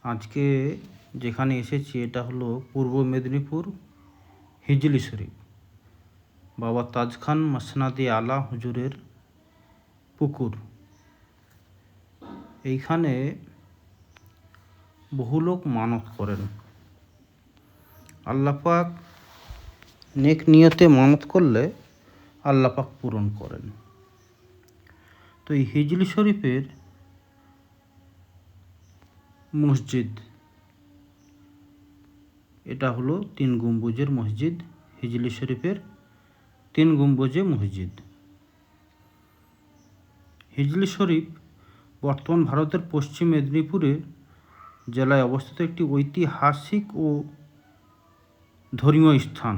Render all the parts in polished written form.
আজকে যেখানে এসেছি এটা হলো পূর্ব মেদিনীপুর হিজলি শরীফ বাবা তাজ খান মসনাদে আলা হুজুরের পুকুর। এইখানে বহু লোক মানত করেন। আল্লাহ পাক নেক নিয়তে মানত করলে আল্লাহ পাক পূরণ করেন। তো এই হিজলি শরীফের মসজিদ, এটা হলো 3 গম্বুজের মসজিদ। হিজলি শরীফের 3 গম্বুজে মসজিদ। হিজলি শরীফ বর্তমান ভারতের পশ্চিম মেদিনীপুরের জেলায় অবস্থিত একটি ঐতিহাসিক ও ধর্মীয় স্থান।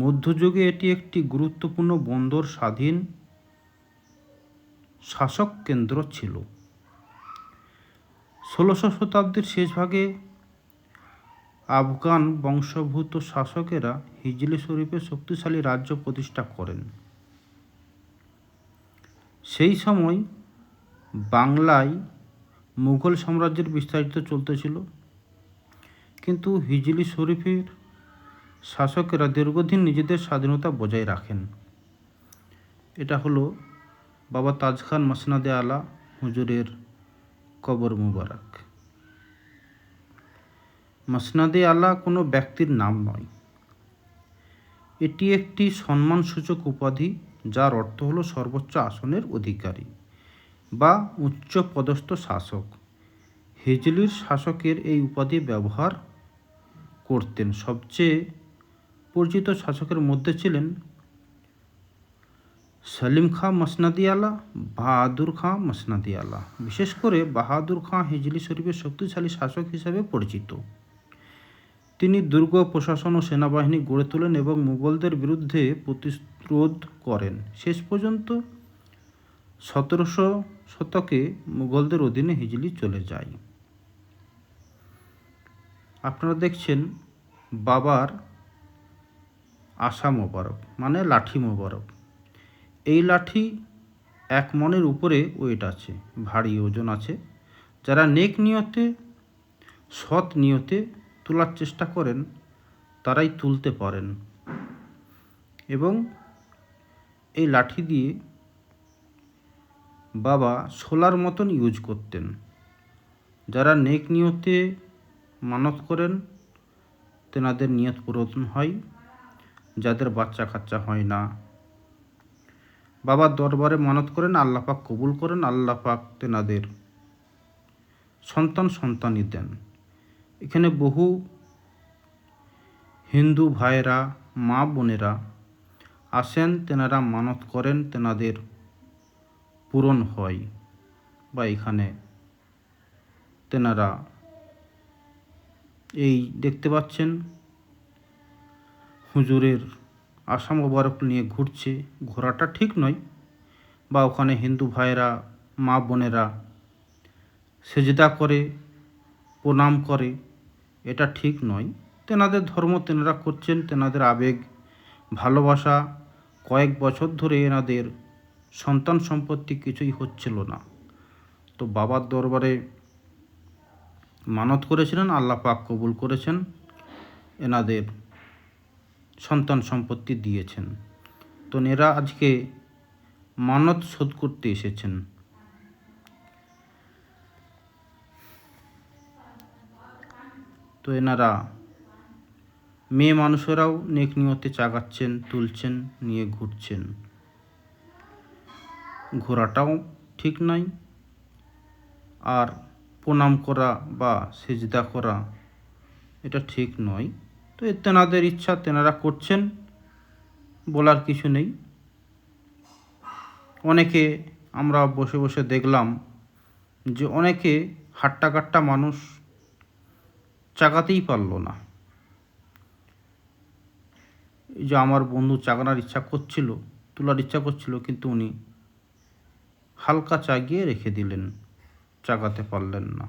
মধ্যযুগে এটি একটি গুরুত্বপূর্ণ বন্দর স্বাধীন শাসক কেন্দ্র ছিল। 16শো শতাব্দীর শেষভাগে আফগান বংশোদ্ভূত শাসকেরা হিজলি শরীফে শক্তিশালী রাজ্য প্রতিষ্ঠা করেন। সেই সময় বাংলায় মুঘল সাম্রাজ্যের বিস্তারিত চলতেছিল, কিন্তু হিজলি শরীফের শাসকেরা দীর্ঘদিন নিজেদের স্বাধীনতা বজায় রাখেন। এটা হলো বাবা তাজ খান মসনাদে আলা হুজুরের কবর মুবারক। মসনাদে আলা কোনো ব্যক্তির নাম নয়, এটি একটি সম্মানসূচক উপাধি যার অর্থ হলো সর্বোচ্চ আসনের অধিকারী বা উচ্চ পদস্থ শাসক। হিজলির শাসকের এই উপাধি ব্যবহার করতেন। সবচেয়ে পরিচিত শাসকের মধ্যে ছিলেন সলিম খাঁ মসনাদি আলা, বাহাদুর খাঁ মসনাদি আলা। বিশেষ করে বাহাদুর খাঁ হিজলি শরীফের শক্তিশালী শাসক হিসাবে পরিচিত। তিনি দুর্গ প্রশাসন ও সেনাবাহিনী গড়ে তোলেন এবং মুঘলদের বিরুদ্ধে প্রতিরোধ করেন। শেষ পর্যন্ত 17শো শতকে মুঘলদের অধীনে হিজলি চলে যায়। আপনারা দেখছেন বাবার আশা মোবারক, মানে লাঠি মোবারক। এই লাঠি 1 মণের উপরে ওয়েট আছে, ভারী ওজন আছে। যারা নেক নিয়তে, সৎ নিয়তে তোলার চেষ্টা করেন তারাই তুলতে পারেন। এবং এই লাঠি দিয়ে বাবা শোলার মতন ইউজ করতেন। যারা নেক নিয়তে মানত করেন তেনাদের নিয়ত পূরণ হয়। যাদের বাচ্চা কাচ্চা হয় না, বাবার দরবারে মানত করেন, আল্লাহ পাক কবুল করেন, আল্লাহ পাক তেনাদের সন্তানই দেন। এখানে বহু হিন্দু ভাইয়েরা, মা বোনেরা আসেন, তেনারা মানত করেন, তেনাদের পূরণ হয়। বা এখানে তেনারা এই দেখতে পাচ্ছেন হুজুরের আশা মোবারক নিয়ে ঘুরছে। ঘোরাটা ঠিক নয়, বা ওখানে হিন্দু ভাইয়েরা, মা বোনেরা সেজদা করে, প্রণাম করে, এটা ঠিক নয়। তেনাদের ধর্ম তেনারা করছেন, তেনাদের আবেগ ভালোবাসা। কয়েক বছর ধরে এনাদের সন্তান সম্পত্তি কিছুই হচ্ছিল না, তো বাবার দরবারে মানত করেছিলেন, আল্লাহ পাক কবুল করেছেন, এনাদের সন্তান সম্পত্তি দিয়েছেন। তো এরা আজকে মানত শোধ করতে এসেছেন। তো এনারা মেয়ে মানুষেরাও নেক নিয়তে চাগাচ্ছেন, তুলছেন, নিয়ে ঘুরছেন। ঘোরাটাও ঠিক নয়, আর প্রণাম করা বা সেজদা করা এটা ঠিক নয়। তো তেনাদের ইচ্ছা, তেনারা করছেন, বলার কিছু নেই। অনেকে আমরা বসে বসে দেখলাম যে অনেকে হাট্টা কাট্টা মানুষ চাগাতেই পারল না। এই যে আমার বন্ধু চাগানোর ইচ্ছা করছিল, তোলার ইচ্ছা করছিল, কিন্তু উনি হালকা চাগিয়ে রেখে দিলেন, চাগাতে পারলেন না।